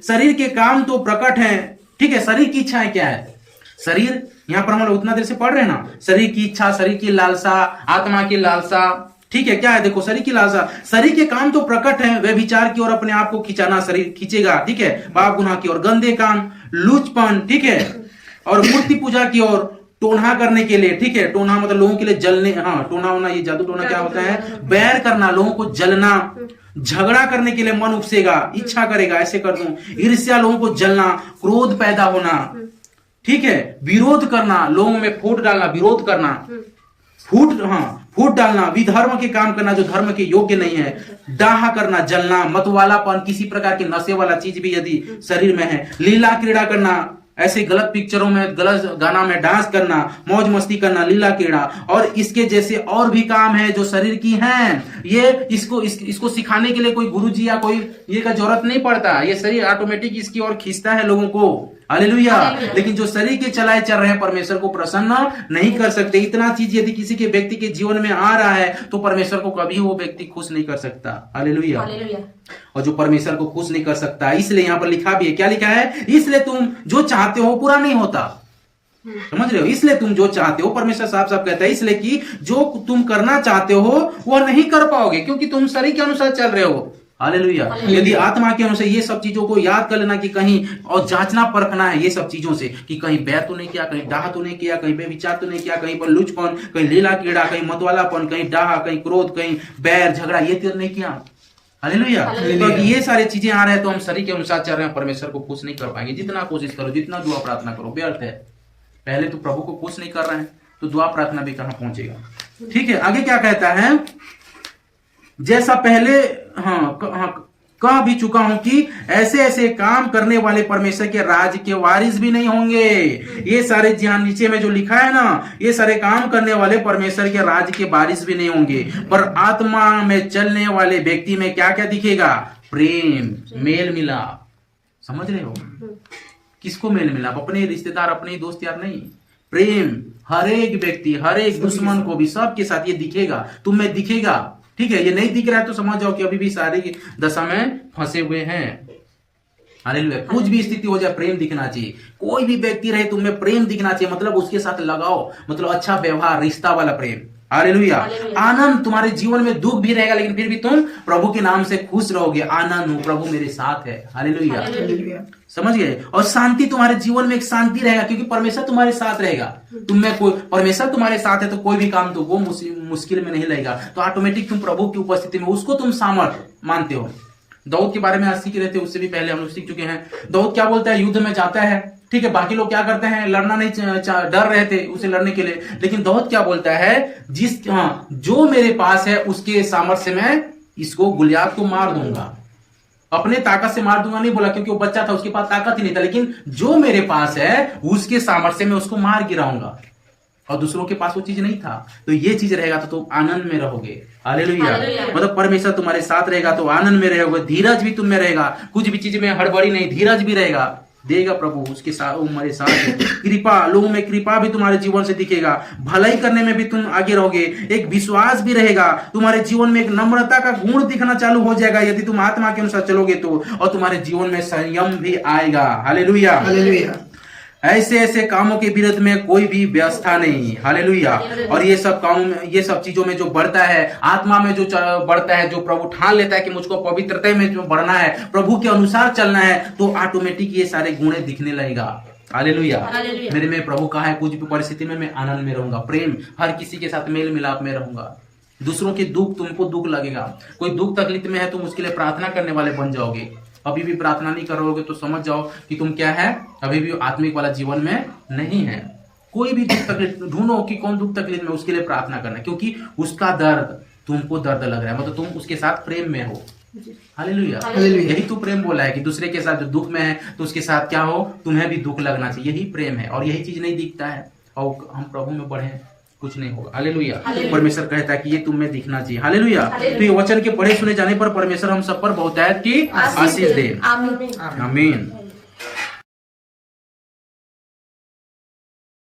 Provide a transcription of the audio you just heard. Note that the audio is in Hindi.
शरीर के काम तो प्रकट हैं, ठीक है। शरीर की इच्छाएं क्या है? शरीर, यहाँ पर हम लोग उतना देर से पढ़ रहे हैं ना, शरीर की इच्छा, शरीर की लालसा, आत्मा की लालसा, ठीक है। क्या है? देखो, शरीर की लालसा, शरीर के काम तो प्रकट है, वे विचार की ओर अपने आप को खिंचाना, शरीर खींचेगा, ठीक है। पाप गुनाह की ओर, गंदे काम, लूचपन, ठीक है, और मूर्ति पूजा की ओर, टोना करने के लिए, ठीक है। टोना मतलब लोगों के लिए जलने, हाँ, टोना होना, ये जादू टोना क्या होता है? बैर करना, लोगों को जलना, झगड़ा करने के लिए मन उपसेगा, इच्छा करेगा, ऐसे कर दूं, ईर्ष्या, लोगों को जलना, क्रोध पैदा होना, ठीक है, विरोध करना, लोगों में फूट डालना, विरोध करना, फूट डालना, विधर्म के काम करना जो धर्म के योग्य नहीं है, डाह करना, जलना, मतवालापन, किसी प्रकार के नशे वाला चीज भी यदि शरीर में है, लीला क्रीड़ा करना, ऐसे गलत पिक्चरों में, गलत गाना में डांस करना, मौज मस्ती करना, लीला क्रीड़ा, और इसके जैसे और भी काम है जो शरीर की हैं। ये इसको सिखाने के लिए कोई गुरुजी या कोई ये का जरूरत नहीं पड़ता, ये शरीर ऑटोमेटिक इसकी ओर खींचता है लोगों को। हालेलुया। लेकिन जो शरीर के चलाए चल रहे हैं, परमेश्वर को प्रसन्न नहीं कर सकते। इतना चीज यदि किसी के व्यक्ति के जीवन में आ रहा है तो परमेश्वर को कभी वो व्यक्ति खुश नहीं कर सकता। हालेलुया। और जो परमेश्वर को खुश नहीं कर सकता, इसलिए यहाँ पर लिखा भी है, क्या लिखा है? इसलिए तुम जो चाहते हो पूरा नहीं होता। समझ रहे हो? इसलिए तुम जो चाहते हो, परमेश्वर साफ साफ कहता है, इसलिए कि जो तुम करना चाहते हो वो नहीं कर पाओगे, क्योंकि तुम शरीर के अनुसार चल रहे हो। हालेलुया। यदि आत्मा के अनुसार ये सब चीजों को याद कर लेना कि कहीं, और जांचना परखना है ये सब चीजों से कि कहीं बैर तो नहीं किया, कहीं डाह तो नहीं किया, कहीं बेविचार तो नहीं किया, कहीं पर लुचपन, कहीं लीला कीड़ा, कहीं मतवालापन, कहीं डाह, कहीं क्रोध, कहीं बैर झगड़ा, ये तो नहीं किया। हालेलुया। तो ये सारी चीजें आ रहे हैं तो हम शरीर के अनुसार चल रहे हैं, परमेश्वर को खुश नहीं कर पाएंगे। जितना कोशिश करो, जितना दुआ प्रार्थना करो, व्यर्थ है। पहले तो प्रभु को खुश नहीं कर रहे हैं तो दुआ प्रार्थना भी कहां पहुंचेगा? ठीक है। आगे क्या कहता है? जैसा पहले कह भी चुका हूं कि ऐसे ऐसे काम करने वाले परमेश्वर के राज्य के वारिस भी नहीं होंगे। ये सारे ध्यान नीचे में जो लिखा है ना, ये सारे काम करने वाले परमेश्वर के राज्य के वारिस भी नहीं होंगे। पर आत्मा में चलने वाले व्यक्ति में क्या क्या दिखेगा? प्रेम, मेल मिलाप। समझ रहे हो? किसको मेल मिलाप? अपने रिश्तेदार, अपने दोस्त यार नहीं, प्रेम। हर एक व्यक्ति, हर एक दुश्मन को भी, सबके साथ ये दिखेगा, तुम में दिखेगा। ठीक है। ये नहीं दिख रहा है तो समझ जाओ कि अभी भी सारी दशा में फंसे हुए हैं। हालेलुया। कुछ भी स्थिति हो जाए, प्रेम दिखना चाहिए। कोई भी व्यक्ति रहे, तुम में प्रेम दिखना चाहिए, मतलब उसके साथ लगाओ, मतलब अच्छा व्यवहार, रिश्ता वाला प्रेम। हालेलुया। आनंद, तुम्हारे जीवन में दुख भी रहेगा लेकिन फिर भी तुम प्रभु के नाम से खुश रहोगे। आनंद हो, प्रभु मेरे साथ है। हालेलुया। समझ गए? और शांति, तुम्हारे जीवन में एक शांति रहेगा क्योंकि परमेश्वर तुम्हारे साथ रहेगा। तुम में कोई, परमेश्वर तुम्हारे साथ है तो कोई भी काम तो वो मुश्किल में नहीं लगेगा। तो ऑटोमेटिक तुम प्रभु की उपस्थिति में उसको तुम सामर्थ मानते हो। दाऊद के बारे में आज सीख रहे थे, उससे भी पहले हम लोग सीख चुके हैं। दाऊद क्या बोलता है? युद्ध में जाता है, ठीक है। बाकी लोग क्या करते हैं? लड़ना नहीं, डर रहे थे उसे लड़ने के लिए, लेकिन दाऊद क्या बोलता है? जो मेरे पास है उसके सामर्थ्य से मैं इसको, गुलियात को मार दूंगा। अपने ताकत से मार दूंगा नहीं बोला, क्योंकि वो बच्चा था, उसके पास ताकत ही नहीं था, लेकिन जो मेरे पास है उसके सामर्थ्य से मैं उसको मार गिराऊंगा। और दूसरों के पास वो चीज नहीं था। तो ये चीज रहेगा तो तुम आनंद में रहोगे। हालेलुया। मतलब परमेश्वर तुम्हारे साथ रहेगा तो आनंद में रहोगे। धीरज भी तुम में रहेगा, कुछ भी चीज में हड़बड़ी नहीं, धीरज भी रहेगा, देगा प्रभु, उसके साथ तुम्हारे साथ। कृपा, लोगों में कृपा भी तुम्हारे जीवन से दिखेगा। भलाई करने में भी तुम आगे रहोगे। एक विश्वास भी रहेगा तुम्हारे जीवन में। एक नम्रता का गुण दिखना चालू हो जाएगा यदि तुम आत्मा के अनुसार चलोगे तो। और तुम्हारे जीवन में संयम भी आएगा। हालेलुया। ऐसे ऐसे कामों के विरुद्ध में कोई भी व्यवस्था नहीं। हालेलुया। और ये सब कामों में, ये सब चीजों में जो बढ़ता है, आत्मा में जो बढ़ता है, जो प्रभु ठान लेता है कि मुझको पवित्रता में जो बढ़ना है, प्रभु के अनुसार चलना है, तो ऑटोमेटिक ये सारे गुण दिखने लगेगा। हालेलुया। मेरे में प्रभु कहा है, कुछ भी परिस्थिति में मैं आनंद में रहूंगा, प्रेम, हर किसी के साथ मेल मिलाप में रहूंगा। दूसरों के दुख, तुमको दुख लगेगा, कोई दुख तकलीफ में है, तुम उसके लिए प्रार्थना करने वाले बन जाओगे। अभी भी प्रार्थना नहीं करोगे तो समझ जाओ कि तुम क्या है, अभी भी आत्मिक वाला जीवन में नहीं है। कोई भी दुख तकलीफ ढूंढो कि कौन दुख तकलीफ में, उसके लिए प्रार्थना करना, क्योंकि उसका दर्द तुमको दर्द लग रहा है, मतलब तुम उसके साथ प्रेम में हो। हालेलुया। यही तो प्रेम बोला है कि दूसरे के साथ जो दुख में है तो उसके साथ क्या हो, तुम्हें भी दुख लगना चाहिए। यही प्रेम है। और यही चीज नहीं दिखता है और हम प्रभु में बढ़े, कुछ नहीं होगा। हालेलुया। परमेश्वर कहता है कि ये तुम में दिखना चाहिए। हालेलुया। तो ये वचन के पढ़े सुने जाने पर परमेश्वर हम सब पर बहुतायत की आशीष दे। आमीन।